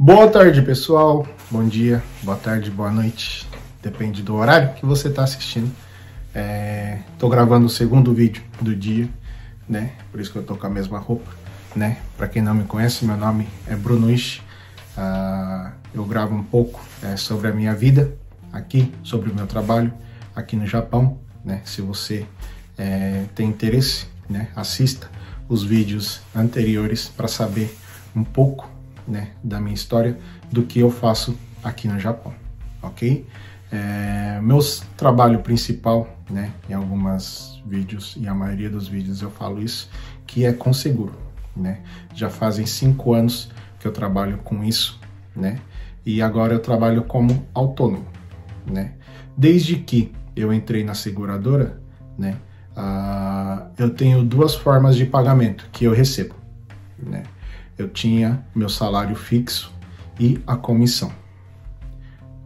Boa tarde, pessoal. Bom dia, boa tarde, boa noite. Depende do horário que você está assistindo. Tô gravando o segundo vídeo do dia, né? Por isso que eu tô com a mesma roupa, né? Para quem não me conhece, meu nome é Bruno Ishi. Eu gravo um pouco sobre a minha vida aqui, sobre o meu trabalho aqui no Japão, né? Se você tem interesse, né? Assista os vídeos anteriores para saber um pouco, né, da minha história, do que eu faço aqui no Japão, ok? Meu trabalho principal, né, em alguns vídeos, e a maioria dos vídeos eu falo isso, que é com seguro, né? Já fazem 5 anos que eu trabalho com isso, né? E agora eu trabalho como autônomo, né? Desde que eu entrei na seguradora, né, eu tenho 2 formas de pagamento que eu recebo, né? Eu tinha meu salário fixo e a comissão,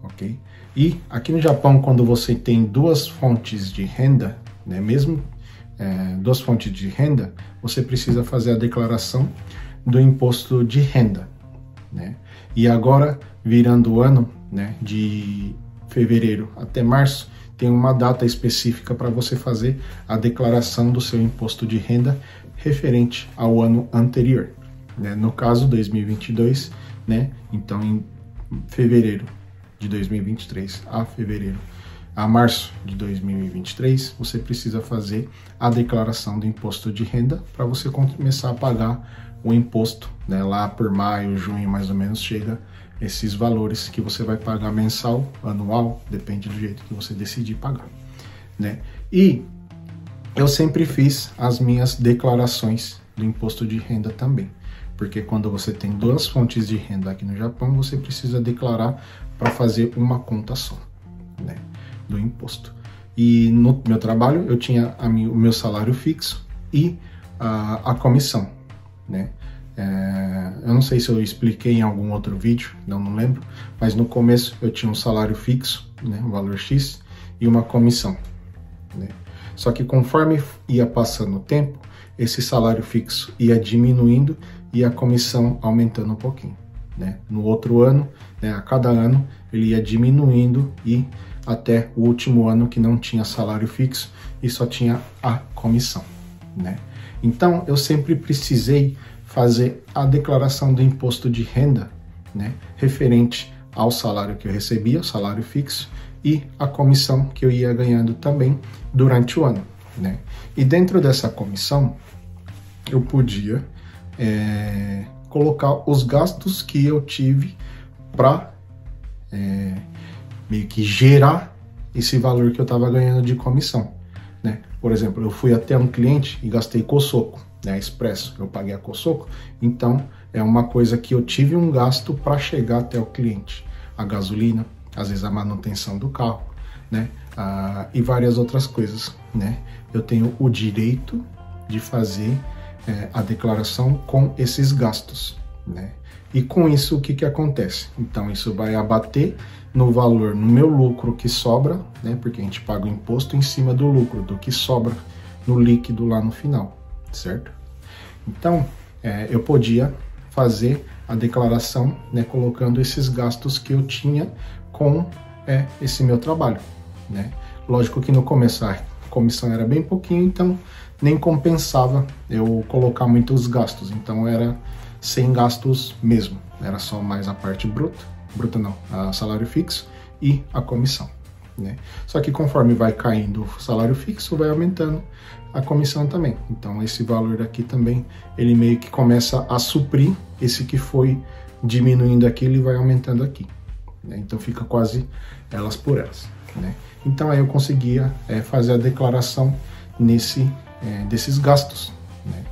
ok? E aqui no Japão, quando você tem 2 fontes de renda, né, mesmo 2 fontes de renda, você precisa fazer a declaração do imposto de renda, né? E agora, virando o ano, né, de fevereiro até março, tem uma data específica para você fazer a declaração do seu imposto de renda referente ao ano anterior, né? No caso 2022, né? Então em fevereiro de 2023 a março de 2023, você precisa fazer a declaração do imposto de renda para você começar a pagar o imposto, né? Lá por maio, junho, mais ou menos, chega esses valores que você vai pagar mensal, anual, depende do jeito que você decidir pagar, né? E eu sempre fiz as minhas declarações do imposto de renda também, porque quando você tem 2 fontes de renda aqui no Japão, você precisa declarar para fazer uma conta só, né, do imposto. E no meu trabalho eu tinha o meu salário fixo e a comissão, né? Eu não sei se eu expliquei em algum outro vídeo, não lembro, mas no começo eu tinha um salário fixo, né, um valor X, e uma comissão, né? Só que conforme ia passando o tempo, esse salário fixo ia diminuindo e a comissão aumentando um pouquinho, né? No outro ano, né, a cada ano, ele ia diminuindo e até o último ano que não tinha salário fixo e só tinha a comissão, né? Então, eu sempre precisei fazer a declaração do imposto de renda, né, referente ao salário que eu recebia, o salário fixo, e a comissão que eu ia ganhando também durante o ano, né? E dentro dessa comissão, eu podia colocar os gastos que eu tive para meio que gerar esse valor que eu estava ganhando de comissão, né? Por exemplo, eu fui até um cliente e gastei Kosoko, né, expresso, eu paguei a Kosoko, então é uma coisa que eu tive um gasto para chegar até o cliente, a gasolina, às vezes a manutenção do carro, né, e várias outras coisas, né? Eu tenho o direito de fazer a declaração com esses gastos, né? E com isso o que acontece? Então isso vai abater no valor, no meu lucro que sobra, né? Porque a gente paga o imposto em cima do lucro, do que sobra no líquido lá no final, certo? Então eu podia fazer a declaração, né, colocando esses gastos que eu tinha com esse meu trabalho, né? Lógico que no começo a comissão era bem pouquinho, então nem compensava eu colocar muitos gastos, então era sem gastos mesmo, era só mais a parte bruta não, a salário fixo e a comissão, né? Só que conforme vai caindo o salário fixo, vai aumentando a comissão também, então esse valor aqui também, ele meio que começa a suprir esse que foi diminuindo aqui, ele vai aumentando aqui, né? Então fica quase elas por elas, né? Então aí eu conseguia fazer a declaração desses gastos, né?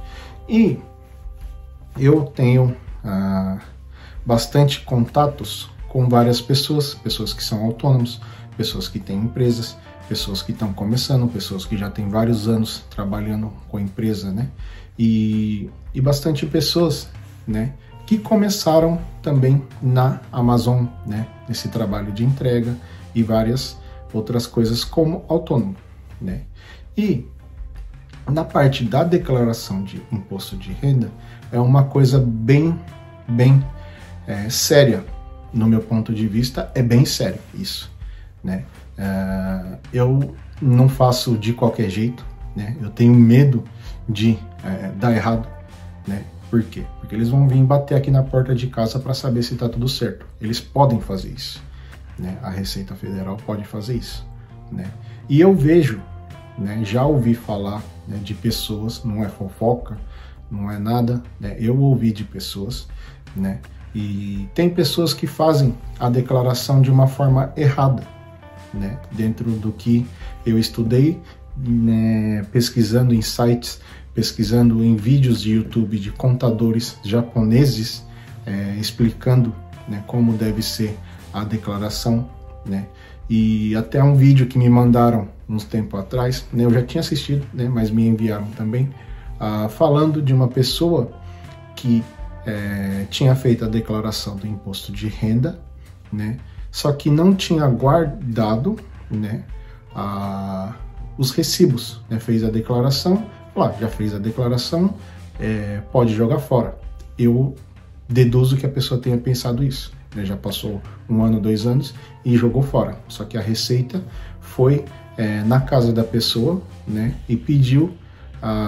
E eu tenho bastante contatos com várias pessoas que são autônomos, pessoas que têm empresas, pessoas que estão começando, pessoas que já têm vários anos trabalhando com a empresa, né? E bastante pessoas, né, que começaram também na Amazon, né, nesse trabalho de entrega e várias outras coisas como autônomo, né? E na parte da declaração de imposto de renda é uma coisa bem séria. No meu ponto de vista, é bem sério isso, né? Eu não faço de qualquer jeito, né? Eu tenho medo de dar errado, né? Por quê? Porque eles vão vir bater aqui na porta de casa para saber se está tudo certo. Eles podem fazer isso, né? A Receita Federal pode fazer isso, né? E eu vejo, né, já ouvi falar, né, de pessoas, não é fofoca, não é nada, né? Eu ouvi de pessoas, né? E tem pessoas que fazem a declaração de uma forma errada, né? Dentro do que eu estudei, né, pesquisando em sites, pesquisando em vídeos de YouTube de contadores japoneses, explicando, né, como deve ser a declaração, né? E até um vídeo que me mandaram uns tempo atrás, né, eu já tinha assistido, né, mas me enviaram também, falando de uma pessoa que tinha feito a declaração do imposto de renda, né, só que não tinha guardado, né, os recibos, né, fez a declaração, já fez a declaração, pode jogar fora. Eu deduzo que a pessoa tenha pensado isso, né, já passou 1 ano, 2 anos e jogou fora. Só que a Receita foi na casa da pessoa, né, e pediu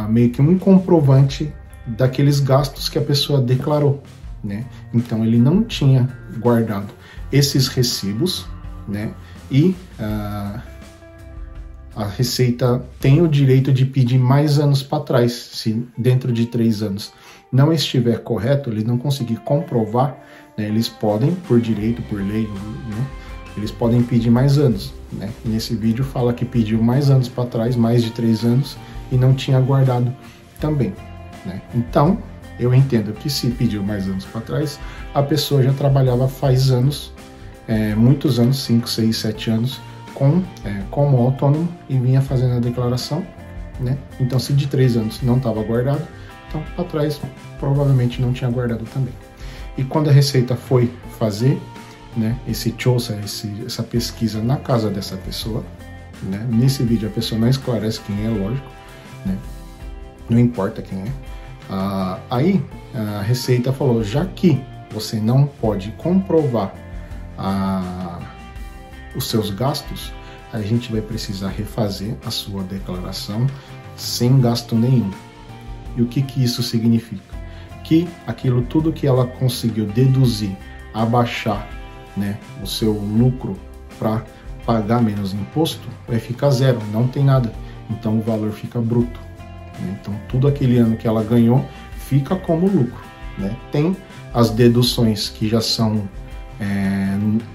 meio que um comprovante daqueles gastos que a pessoa declarou, né? Então ele não tinha guardado esses recibos, né? E a Receita tem o direito de pedir mais anos para trás, se dentro de 3 anos não estiver correto, eles não conseguir comprovar, né? Eles podem, por direito, por lei, né? Eles podem pedir mais anos, né? E nesse vídeo fala que pediu mais anos para trás, mais de 3 anos, e não tinha guardado também, né? Então, eu entendo que se pediu mais anos para trás, a pessoa já trabalhava faz anos, muitos anos, 5, 6, 7 anos, como autônomo e vinha fazendo a declaração, né? Então, se de 3 anos não estava guardado, então para trás provavelmente não tinha guardado também. E quando a Receita foi fazer, né, esse chosa, essa pesquisa na casa dessa pessoa, né? Nesse vídeo a pessoa não esclarece quem é, lógico, né? Não importa quem é. Aí a Receita falou, já que você não pode comprovar os seus gastos, a gente vai precisar refazer a sua declaração sem gasto nenhum. E o que isso significa? Que aquilo tudo que ela conseguiu deduzir, abaixar, né, o seu lucro para pagar menos imposto, vai ficar zero, não tem nada. Então o valor fica bruto. Então tudo aquele ano que ela ganhou fica como lucro, né? Tem as deduções que já são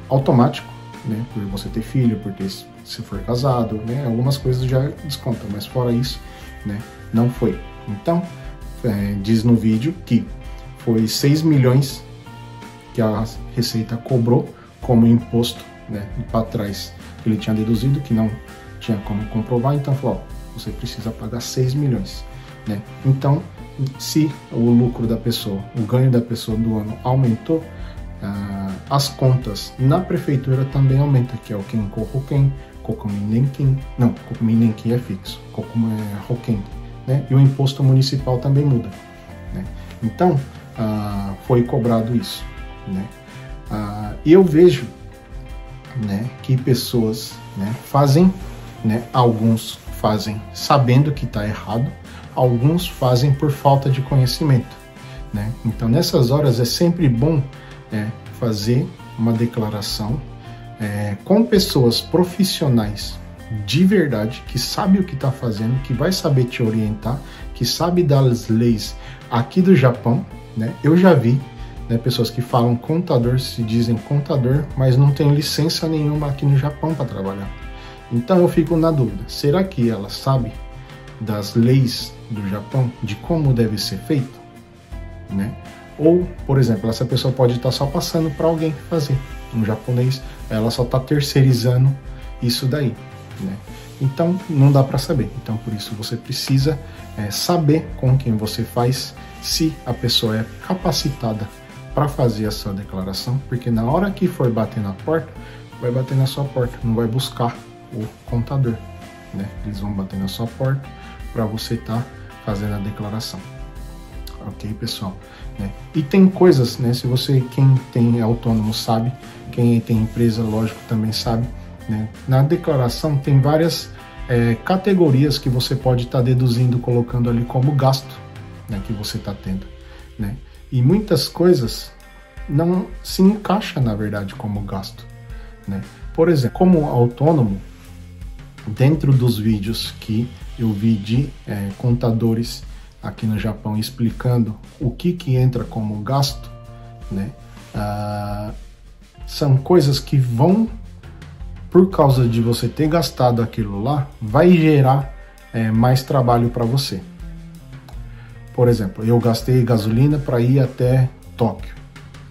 automático, né? Por você ter filho, por ter, se for casado, né? Algumas coisas já descontam, mas fora isso, né? Não foi. Então diz no vídeo que foi 6 milhões que a Receita cobrou como imposto, né? Para trás ele tinha deduzido que não tinha como comprovar, então falou, você precisa pagar 6 milhões, né? Então, se o lucro da pessoa, o ganho da pessoa do ano aumentou, as contas na prefeitura também aumentam, que é o Kenko Hoken, Kokumi Nenkin, não, Kokumi Nenkin é fixo, Kokumi é Hoken, né? E o imposto municipal também muda, né? Então, foi cobrado isso, né? E eu vejo, né, que pessoas, né, fazem, né, alguns fazem sabendo que está errado, alguns fazem por falta de conhecimento, né? Então nessas horas é sempre bom fazer uma declaração com pessoas profissionais de verdade, que sabe o que está fazendo, que vai saber te orientar, que sabe das leis aqui do Japão, né? Eu já vi, né, pessoas que falam contador, se dizem contador, mas não tem licença nenhuma aqui no Japão para trabalhar. Então eu fico na dúvida, será que ela sabe das leis do Japão, de como deve ser feito, né? Ou, por exemplo, essa pessoa pode estar só passando para alguém fazer, um japonês, ela só está terceirizando isso daí, né? Então não dá para saber. Então por isso você precisa saber com quem você faz, se a pessoa é capacitada para fazer a sua declaração, porque na hora que for bater na porta, vai bater na sua porta, não vai buscar o contador, né? Eles vão bater na sua porta para você estar fazendo a declaração. Ok, pessoal? né? E tem coisas, né? Se você, quem tem autônomo sabe, quem tem empresa, lógico, também sabe, né? Na declaração tem várias categorias que você pode estar deduzindo, colocando ali como gasto, né, que você está tendo, né? E muitas coisas não se encaixam, na verdade, como gasto, né? Por exemplo, como autônomo, dentro dos vídeos que eu vi de contadores aqui no Japão explicando o que entra como gasto, né? São coisas que vão, por causa de você ter gastado aquilo lá, vai gerar mais trabalho para você. Por exemplo, eu gastei gasolina para ir até Tóquio,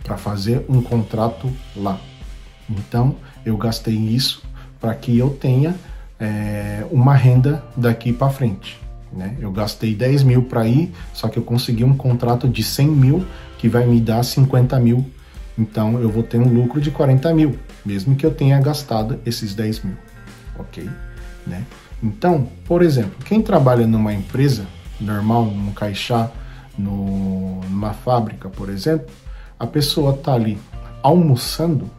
para fazer um contrato lá. Então, eu gastei isso para que eu tenha uma renda daqui para frente, né? Eu gastei 10 mil para ir, só que eu consegui um contrato de 100 mil que vai me dar 50 mil. Então, eu vou ter um lucro de 40 mil, mesmo que eu tenha gastado esses 10 mil, ok? Né? Então, por exemplo, quem trabalha numa empresa normal, num caixá, numa fábrica, por exemplo, a pessoa está ali almoçando,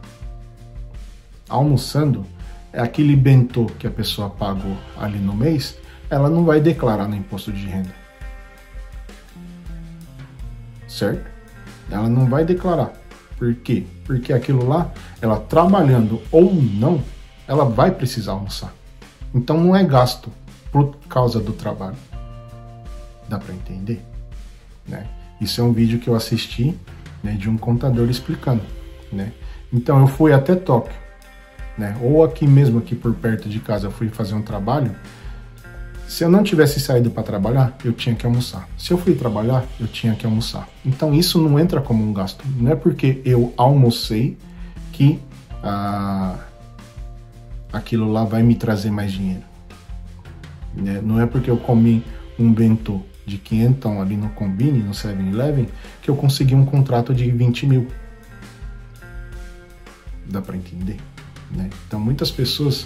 aquele bentô que a pessoa pagou ali no mês, ela não vai declarar no imposto de renda, certo? Ela não vai declarar. Por quê? Porque aquilo lá, ela trabalhando ou não, ela vai precisar almoçar. Então não é gasto por causa do trabalho. Dá para entender? Né? Isso é um vídeo que eu assisti, né, de um contador explicando, né? Então eu fui até Tóquio, né? Ou aqui mesmo, aqui por perto de casa, eu fui fazer um trabalho. Se eu não tivesse saído para trabalhar, eu tinha que almoçar. Se eu fui trabalhar, eu tinha que almoçar. Então isso não entra como um gasto. Não é porque eu almocei que aquilo lá vai me trazer mais dinheiro, né? Não é porque eu comi um bentô de 500 ali no Combini, no 7-Eleven, que eu consegui um contrato de 20 mil. Dá para entender, né? Então muitas pessoas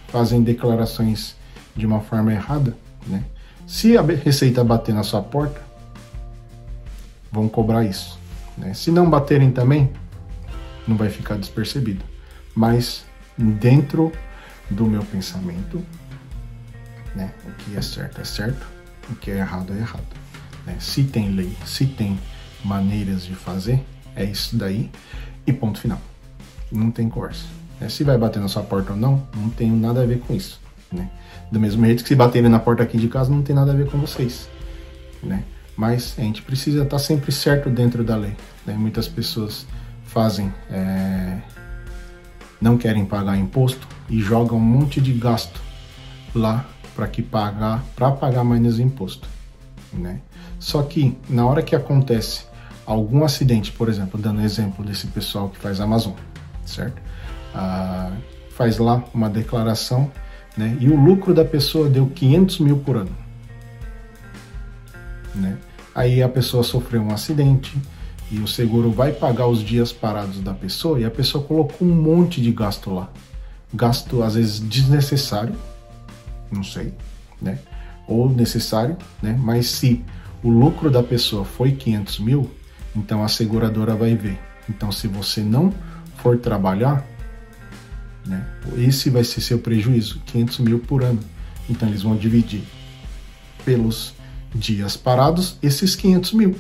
fazem declarações de uma forma errada, né? Se a Receita bater na sua porta, vão cobrar isso, né? Se não baterem também, não vai ficar despercebido. Mas dentro do meu pensamento, né, o que é certo, o que é errado, né? Se tem lei, se tem maneiras de fazer, é isso daí e ponto final. Não tem conversa, né? Se vai bater na sua porta ou não, não tem nada a ver com isso, né? Do mesmo jeito que se baterem na porta aqui de casa, não tem nada a ver com vocês, né? Mas a gente precisa estar sempre certo dentro da lei, né? Muitas pessoas fazem, não querem pagar imposto e jogam um monte de gasto lá para pagar menos imposto, né? Só que na hora que acontece algum acidente, por exemplo, dando exemplo desse pessoal que faz Amazon, certo? Faz lá uma declaração, né? E o lucro da pessoa deu 500 mil por ano, né? Aí a pessoa sofreu um acidente e o seguro vai pagar os dias parados da pessoa e a pessoa colocou um monte de gasto lá. Gasto às vezes desnecessário, não sei, né? Ou necessário, né? Mas se o lucro da pessoa foi 500 mil, então a seguradora vai ver. Então se você não for trabalhar, né, esse vai ser seu prejuízo, 500 mil por ano. Então eles vão dividir pelos dias parados esses 500 mil.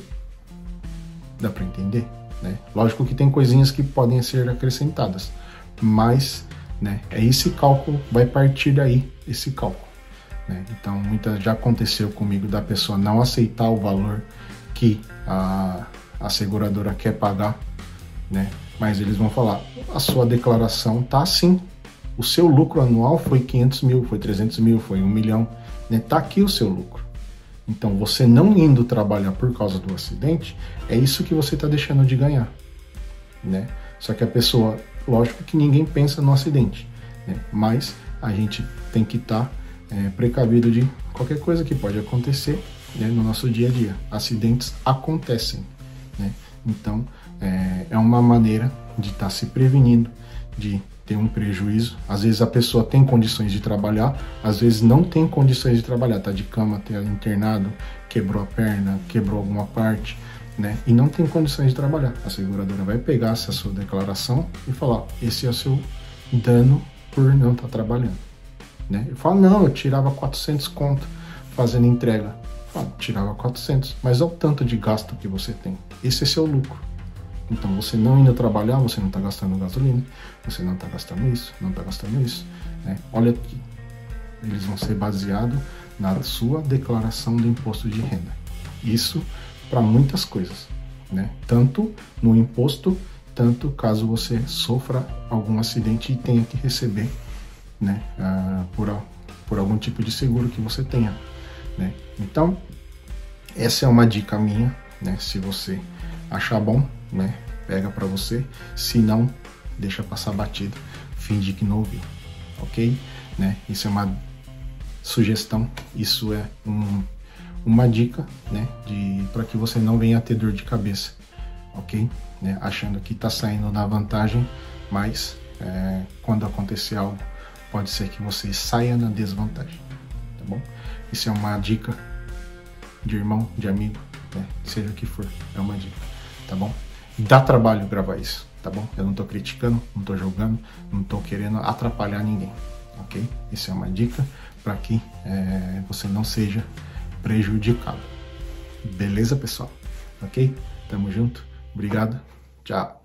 Dá para entender, né? Lógico que tem coisinhas que podem ser acrescentadas, mas, né, esse cálculo, vai partir daí, esse cálculo, né? Então já aconteceu comigo da pessoa não aceitar o valor que a seguradora quer pagar, né? Mas eles vão falar, a sua declaração tá assim, o seu lucro anual foi 500 mil, foi 300 mil, foi 1 milhão, né? Tá aqui o seu lucro. Então, você não indo trabalhar por causa do acidente, é isso que você está deixando de ganhar, né? Só que a pessoa, lógico que ninguém pensa no acidente, né? Mas a gente tem que estar precavido de qualquer coisa que pode acontecer, né, no nosso dia a dia. Acidentes acontecem, né? Então, é uma maneira de estar se prevenindo, de ter um prejuízo. Às vezes a pessoa tem condições de trabalhar, às vezes não tem condições de trabalhar, tá de cama, tá internado, quebrou a perna, quebrou alguma parte, né, e não tem condições de trabalhar. A seguradora vai pegar essa sua declaração e falar, esse é o seu dano por não estar trabalhando, né? Eu falo, não, eu tirava 400 conto fazendo entrega. Eu falo, tirava 400, mas olha o tanto de gasto que você tem. Esse é seu lucro. Então, você não indo trabalhar, você não está gastando gasolina, você não está gastando isso, não está gastando isso, né? Olha aqui, eles vão ser baseados na sua declaração do imposto de renda. Isso para muitas coisas, né? Tanto no imposto, tanto caso você sofra algum acidente e tenha que receber, né, por algum tipo de seguro que você tenha, né? Então, essa é uma dica minha, né? Se você achar bom, né, pega para você. Se não, deixa passar batido, finge que não ouviu, ok? Né? Isso é uma sugestão, isso é uma dica, né, para que você não venha a ter dor de cabeça, ok? Né? Achando que está saindo na vantagem, mas quando acontecer algo, pode ser que você saia na desvantagem, tá bom? Isso é uma dica de irmão, de amigo, né? Seja o que for, é uma dica, tá bom? Dá trabalho gravar isso, tá bom? Eu não tô criticando, não tô julgando, não tô querendo atrapalhar ninguém, ok? Isso é uma dica para que você não seja prejudicado. Beleza, pessoal? Ok? Tamo junto. Obrigado. Tchau.